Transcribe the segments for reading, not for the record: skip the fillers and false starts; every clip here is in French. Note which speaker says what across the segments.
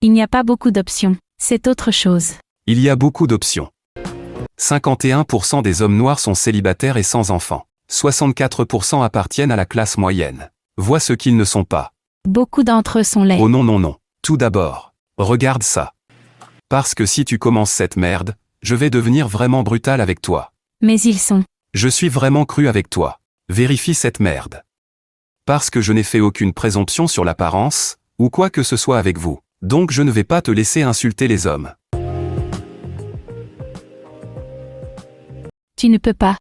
Speaker 1: Il n'y a pas beaucoup d'options. C'est autre chose.
Speaker 2: Il y a beaucoup d'options. 51% des hommes noirs sont célibataires et sans enfants. 64% appartiennent à la classe moyenne. Vois ce qu'ils ne sont pas.
Speaker 1: Beaucoup d'entre eux sont laids.
Speaker 2: Oh non non non. Tout d'abord, regarde ça. Parce que si tu commences cette merde, je vais devenir vraiment brutal avec toi.
Speaker 1: Mais ils sont.
Speaker 2: Je suis vraiment cru avec toi. Vérifie cette merde. Parce que je n'ai fait aucune présomption sur l'apparence, ou quoi que ce soit avec vous. Donc je ne vais pas te laisser insulter les hommes.
Speaker 1: Tu ne peux pas.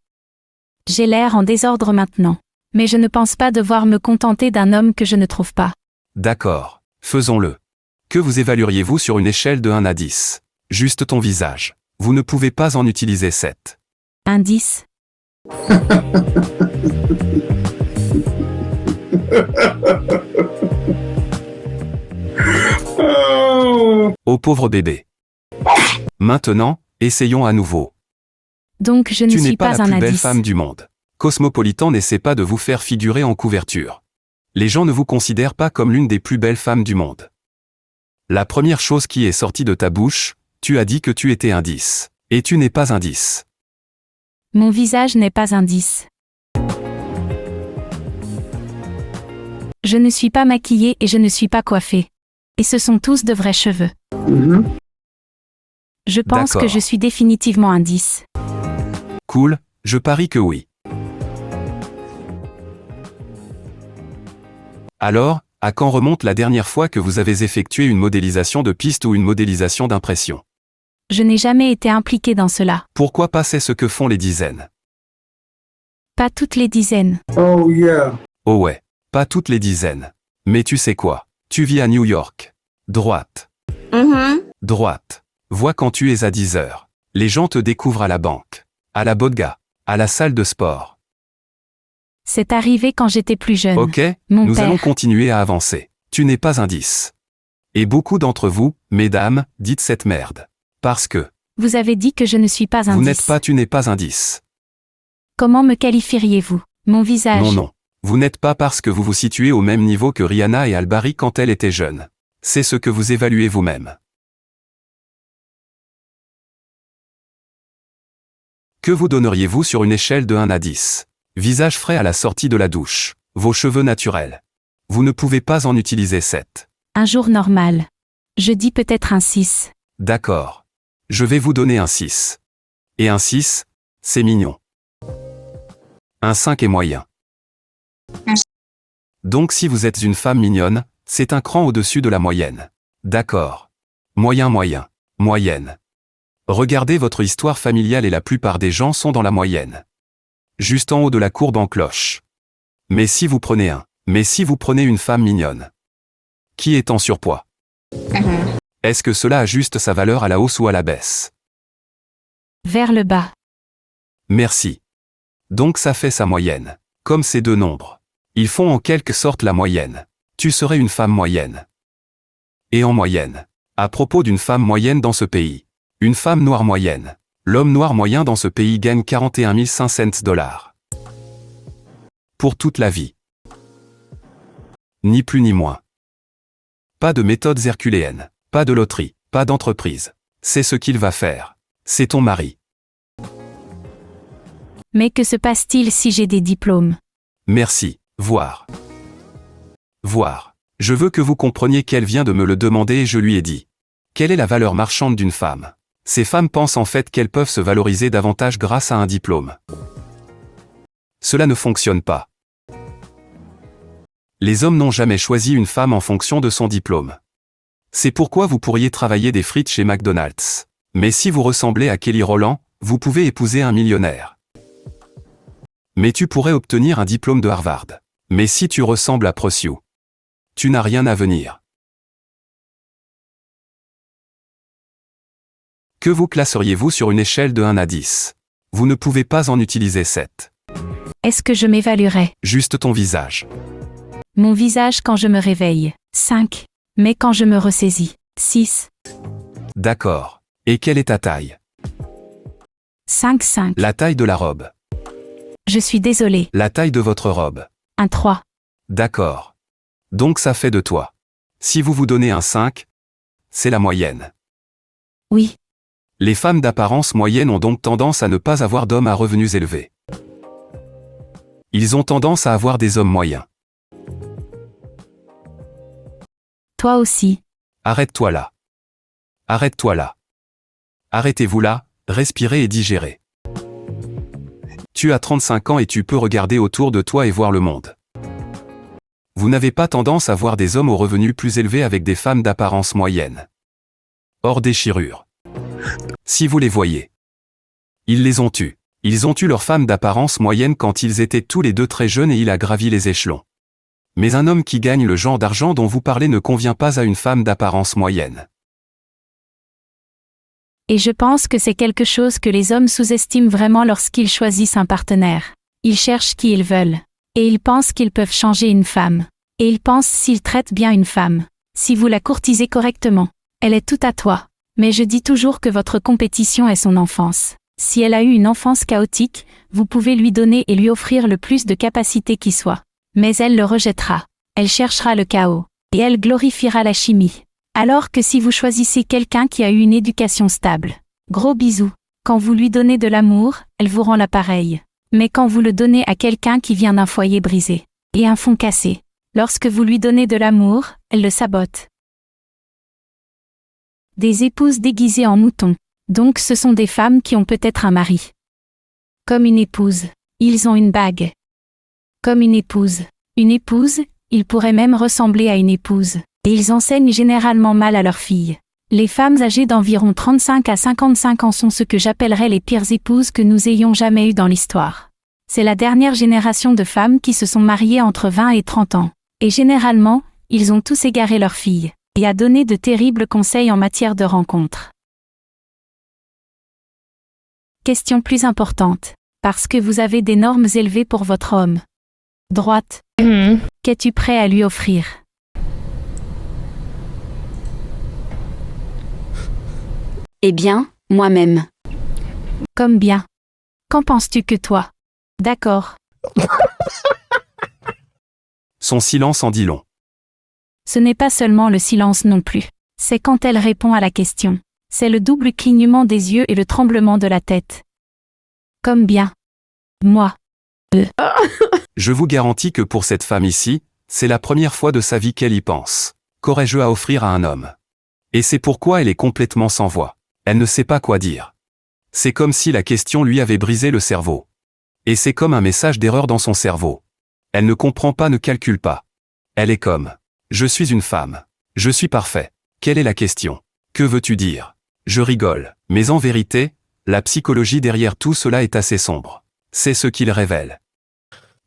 Speaker 1: J'ai l'air en désordre maintenant. Mais je ne pense pas devoir me contenter d'un homme que je ne trouve pas.
Speaker 2: D'accord, faisons-le. Que vous évalueriez-vous sur une échelle de 1 à 10? Juste ton visage. Vous ne pouvez pas en utiliser 7.
Speaker 1: Un 10.
Speaker 2: Oh pauvre bébé. Maintenant, essayons à nouveau.
Speaker 1: Donc je ne
Speaker 2: Tu n'es
Speaker 1: suis
Speaker 2: pas
Speaker 1: pas
Speaker 2: la
Speaker 1: un
Speaker 2: plus belle
Speaker 1: indice.
Speaker 2: femme du monde. Cosmopolitan n'essaie pas de vous faire figurer en couverture. Les gens ne vous considèrent pas comme l'une des plus belles femmes du monde. La première chose qui est sortie de ta bouche, tu as dit que tu étais un 10. Et tu n'es pas un 10.
Speaker 1: Mon visage n'est pas un 10. Je ne suis pas maquillée et je ne suis pas coiffée. Et ce sont tous de vrais cheveux. Je pense
Speaker 2: D'accord.
Speaker 1: que je suis définitivement un 10.
Speaker 2: Cool, je parie que oui. Alors, à quand remonte la dernière fois que vous avez effectué une modélisation de piste ou une modélisation d'impression?
Speaker 1: Je n'ai jamais été impliquée dans cela.
Speaker 2: Pourquoi pas c'est ce que font les dizaines?
Speaker 1: Pas toutes les dizaines.
Speaker 3: Oh yeah.
Speaker 2: Oh ouais, pas toutes les dizaines. Mais tu sais quoi? Tu vis à New York. Droite. Droite. Vois quand tu es à 10 heures. Les gens te découvrent à la banque, à la bodega, à la salle de sport.
Speaker 1: C'est arrivé quand j'étais plus jeune.
Speaker 2: Ok,
Speaker 1: Mon
Speaker 2: nous
Speaker 1: père.
Speaker 2: allons continuer à avancer. Tu n'es pas un 10. Et beaucoup d'entre vous, mesdames, dites cette merde. Parce que,
Speaker 1: Vous avez dit que je ne suis pas un
Speaker 2: vous
Speaker 1: 10.
Speaker 2: n'êtes pas, tu n'es pas un 10.
Speaker 1: Comment me qualifieriez-vous? Mon visage.
Speaker 2: Non non. Vous n'êtes pas parce que vous vous situez au même niveau que Rihanna et Albari quand elle était jeune. C'est ce que vous évaluez vous-même. Que vous donneriez-vous sur une échelle de 1 à 10? Visage frais à la sortie de la douche. Vos cheveux naturels. Vous ne pouvez pas en utiliser 7.
Speaker 1: Un jour normal. Je dis peut-être un 6.
Speaker 2: D'accord. Je vais vous donner un 6. Et un 6, c'est mignon. Un 5 est moyen. Donc si vous êtes une femme mignonne, c'est un cran au-dessus de la moyenne. D'accord. Moyen moyen. Moyenne. Regardez votre histoire familiale et la plupart des gens sont dans la moyenne. Juste en haut de la courbe en cloche. Mais si vous prenez une femme mignonne, qui est en surpoids, est-ce que cela ajuste sa valeur à la hausse ou à la baisse?
Speaker 1: Vers le bas.
Speaker 2: Merci. Donc ça fait sa moyenne. Comme ces deux nombres. Ils font en quelque sorte la moyenne. Tu serais une femme moyenne. Et en moyenne. À propos d'une femme moyenne dans ce pays. Une femme noire moyenne. L'homme noir moyen dans ce pays gagne 41 500 $. Pour toute la vie. Ni plus ni moins. Pas de méthodes herculéennes. Pas de loterie. Pas d'entreprise. C'est ce qu'il va faire. C'est ton mari.
Speaker 1: Mais que se passe-t-il si j'ai des diplômes?
Speaker 2: Merci. Voir. Voir. Je veux que vous compreniez qu'elle vient de me le demander et je lui ai dit. Quelle est la valeur marchande d'une femme? Ces femmes pensent en fait qu'elles peuvent se valoriser davantage grâce à un diplôme. Cela ne fonctionne pas. Les hommes n'ont jamais choisi une femme en fonction de son diplôme. C'est pourquoi vous pourriez travailler des frites chez McDonald's. Mais si vous ressemblez à Kelly Rowland, vous pouvez épouser un millionnaire. Mais tu pourrais obtenir un diplôme de Harvard. Mais si tu ressembles à Prosciu, tu n'as rien à venir. Que vous classeriez-vous sur une échelle de 1 à 10? Vous ne pouvez pas en utiliser 7.
Speaker 1: Est-ce que je m'évaluerais?
Speaker 2: Juste ton visage.
Speaker 1: Mon visage quand je me réveille. 5. Mais quand je me ressaisis. 6.
Speaker 2: D'accord. Et quelle est ta taille?
Speaker 1: 5.
Speaker 2: La taille de la robe.
Speaker 1: Je suis désolée.
Speaker 2: La taille de votre robe.
Speaker 1: Un 3.
Speaker 2: D'accord. Donc ça fait de toi. Si vous vous donnez un 5, c'est la moyenne.
Speaker 1: Oui.
Speaker 2: Les femmes d'apparence moyenne ont donc tendance à ne pas avoir d'hommes à revenus élevés. Ils ont tendance à avoir des hommes moyens.
Speaker 1: Toi aussi.
Speaker 2: Arrête-toi là. Arrête-toi là. Arrêtez-vous là, respirez et digérez. Tu as 35 ans et tu peux regarder autour de toi et voir le monde. Vous n'avez pas tendance à voir des hommes aux revenus plus élevés avec des femmes d'apparence moyenne. Hors déchirure. Si vous les voyez. Ils les ont eus. Ils ont eu leur femme d'apparence moyenne quand ils étaient tous les deux très jeunes et il a gravi les échelons. Mais un homme qui gagne le genre d'argent dont vous parlez ne convient pas à une femme d'apparence moyenne.
Speaker 1: Et je pense que c'est quelque chose que les hommes sous-estiment vraiment lorsqu'ils choisissent un partenaire. Ils cherchent qui ils veulent. Et ils pensent qu'ils peuvent changer une femme. Et ils pensent s'ils traitent bien une femme. Si vous la courtisez correctement, elle est tout à toi. Mais je dis toujours que votre compétition est son enfance. Si elle a eu une enfance chaotique, vous pouvez lui donner et lui offrir le plus de capacité qui soit. Mais elle le rejettera. Elle cherchera le chaos. Et elle glorifiera la chimie. Alors que si vous choisissez quelqu'un qui a eu une éducation stable. Gros bisous. Quand vous lui donnez de l'amour, elle vous rend l'appareil. Mais quand vous le donnez à quelqu'un qui vient d'un foyer brisé. Et un fond cassé. Lorsque vous lui donnez de l'amour, elle le sabote. Des épouses déguisées en moutons. Donc ce sont des femmes qui ont peut-être un mari. Comme une épouse. Ils ont une bague. Comme une épouse. Une épouse, ils pourraient même ressembler à une épouse. Et ils enseignent généralement mal à leurs filles. Les femmes âgées d'environ 35 à 55 ans sont ce que j'appellerais les pires épouses que nous ayons jamais eues dans l'histoire. C'est la dernière génération de femmes qui se sont mariées entre 20 et 30 ans. Et généralement, ils ont tous égaré leurs filles. Et a donné de terribles conseils en matière de rencontres. Question plus importante. Parce que vous avez des normes élevées pour votre homme. Droite. Qu'es-tu prêt à lui offrir?
Speaker 3: Eh bien, moi-même.
Speaker 1: Comme bien. Qu'en penses-tu que toi? D'accord.
Speaker 2: Son silence en dit long.
Speaker 1: Ce n'est pas seulement le silence non plus. C'est quand elle répond à la question. C'est le double clignement des yeux et le tremblement de la tête. Comme bien. Moi.
Speaker 2: Je vous garantis que pour cette femme ici, c'est la première fois de sa vie qu'elle y pense. Qu'aurais-je à offrir à un homme? Et c'est pourquoi elle est complètement sans voix. Elle ne sait pas quoi dire. C'est comme si la question lui avait brisé le cerveau. Et c'est comme un message d'erreur dans son cerveau. Elle ne comprend pas, ne calcule pas. Elle est comme: je suis une femme. Je suis parfait. Quelle est la question? Que veux-tu dire? Je rigole. Mais en vérité, la psychologie derrière tout cela est assez sombre. C'est ce qu'il révèle.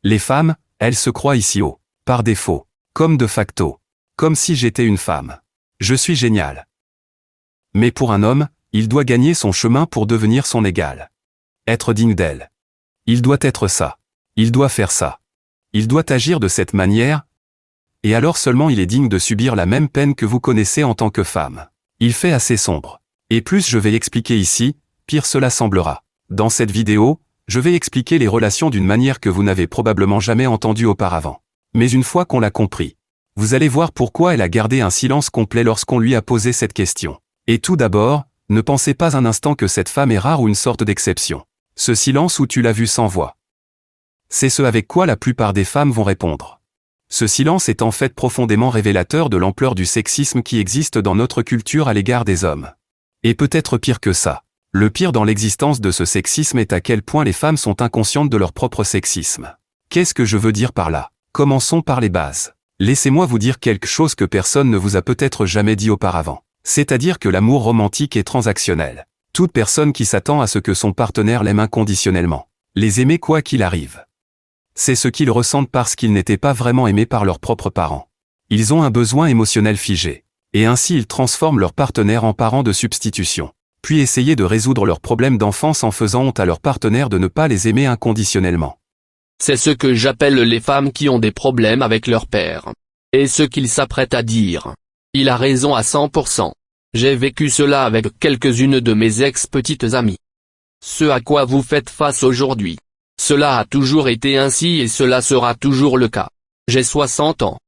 Speaker 2: Les femmes, elles se croient ici haut, par défaut, comme de facto. Comme si j'étais une femme. Je suis génial. Mais pour un homme, il doit gagner son chemin pour devenir son égal. Être digne d'elle. Il doit être ça. Il doit faire ça. Il doit agir de cette manière. Et alors seulement il est digne de subir la même peine que vous connaissez en tant que femme. Il fait assez sombre. Et plus je vais expliquer ici, pire cela semblera. Dans cette vidéo, je vais expliquer les relations d'une manière que vous n'avez probablement jamais entendue auparavant. Mais une fois qu'on l'a compris, vous allez voir pourquoi elle a gardé un silence complet lorsqu'on lui a posé cette question. Et tout d'abord, ne pensez pas un instant que cette femme est rare ou une sorte d'exception. Ce silence où tu l'as vu sans voix. C'est ce avec quoi la plupart des femmes vont répondre. Ce silence est en fait profondément révélateur de l'ampleur du sexisme qui existe dans notre culture à l'égard des hommes. Et peut-être pire que ça. Le pire dans l'existence de ce sexisme est à quel point les femmes sont inconscientes de leur propre sexisme. Qu'est-ce que je veux dire par là? Commençons par les bases. Laissez-moi vous dire quelque chose que personne ne vous a peut-être jamais dit auparavant. C'est-à-dire que l'amour romantique est transactionnel. Toute personne qui s'attend à ce que son partenaire l'aime inconditionnellement, les aimer quoi qu'il arrive. C'est ce qu'ils ressentent parce qu'ils n'étaient pas vraiment aimés par leurs propres parents. Ils ont un besoin émotionnel figé. Et ainsi ils transforment leur partenaire en parent de substitution. Puis essayer de résoudre leurs problèmes d'enfance en faisant honte à leur partenaire de ne pas les aimer inconditionnellement.
Speaker 4: C'est ce que j'appelle les femmes qui ont des problèmes avec leur père. Et ce qu'ils s'apprêtent à dire. Il a raison à 100%. J'ai vécu cela avec quelques-unes de mes ex-petites amies. Ce à quoi vous faites face aujourd'hui. Cela a toujours été ainsi et cela sera toujours le cas. J'ai 60 ans.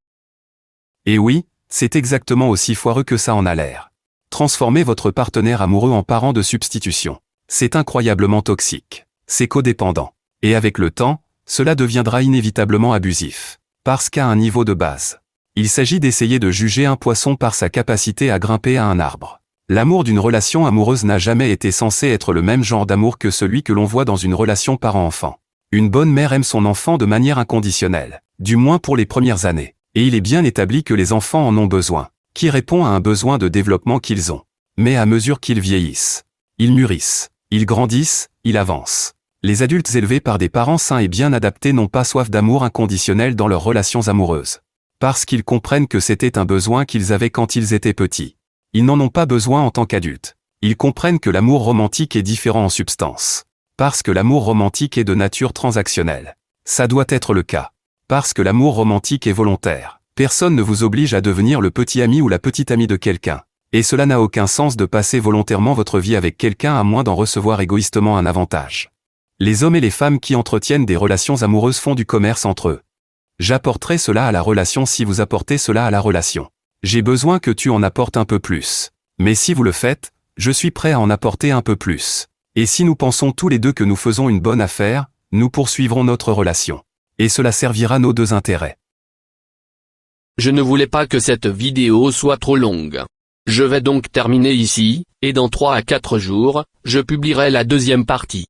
Speaker 2: Et oui, c'est exactement aussi foireux que ça en a l'air. Transformez votre partenaire amoureux en parent de substitution. C'est incroyablement toxique. C'est codépendant. Et avec le temps, cela deviendra inévitablement abusif. Parce qu'à un niveau de base, il s'agit d'essayer de juger un poisson par sa capacité à grimper à un arbre. L'amour d'une relation amoureuse n'a jamais été censé être le même genre d'amour que celui que l'on voit dans une relation parent-enfant. Une bonne mère aime son enfant de manière inconditionnelle, du moins pour les premières années. Et il est bien établi que les enfants en ont besoin, qui répond à un besoin de développement qu'ils ont. Mais à mesure qu'ils vieillissent, ils mûrissent, ils grandissent, ils avancent. Les adultes élevés par des parents sains et bien adaptés n'ont pas soif d'amour inconditionnel dans leurs relations amoureuses. Parce qu'ils comprennent que c'était un besoin qu'ils avaient quand ils étaient petits. Ils n'en ont pas besoin en tant qu'adultes. Ils comprennent que l'amour romantique est différent en substance. Parce que l'amour romantique est de nature transactionnelle. Ça doit être le cas. Parce que l'amour romantique est volontaire. Personne ne vous oblige à devenir le petit ami ou la petite amie de quelqu'un. Et cela n'a aucun sens de passer volontairement votre vie avec quelqu'un à moins d'en recevoir égoïstement un avantage. Les hommes et les femmes qui entretiennent des relations amoureuses font du commerce entre eux. J'apporterai cela à la relation si vous apportez cela à la relation. J'ai besoin que tu en apportes un peu plus. Mais si vous le faites, je suis prêt à en apporter un peu plus. Et si nous pensons tous les deux que nous faisons une bonne affaire, nous poursuivrons notre relation. Et cela servira nos deux intérêts.
Speaker 4: Je ne voulais pas que cette vidéo soit trop longue. Je vais donc terminer ici, et dans 3 à 4 jours, je publierai la deuxième partie.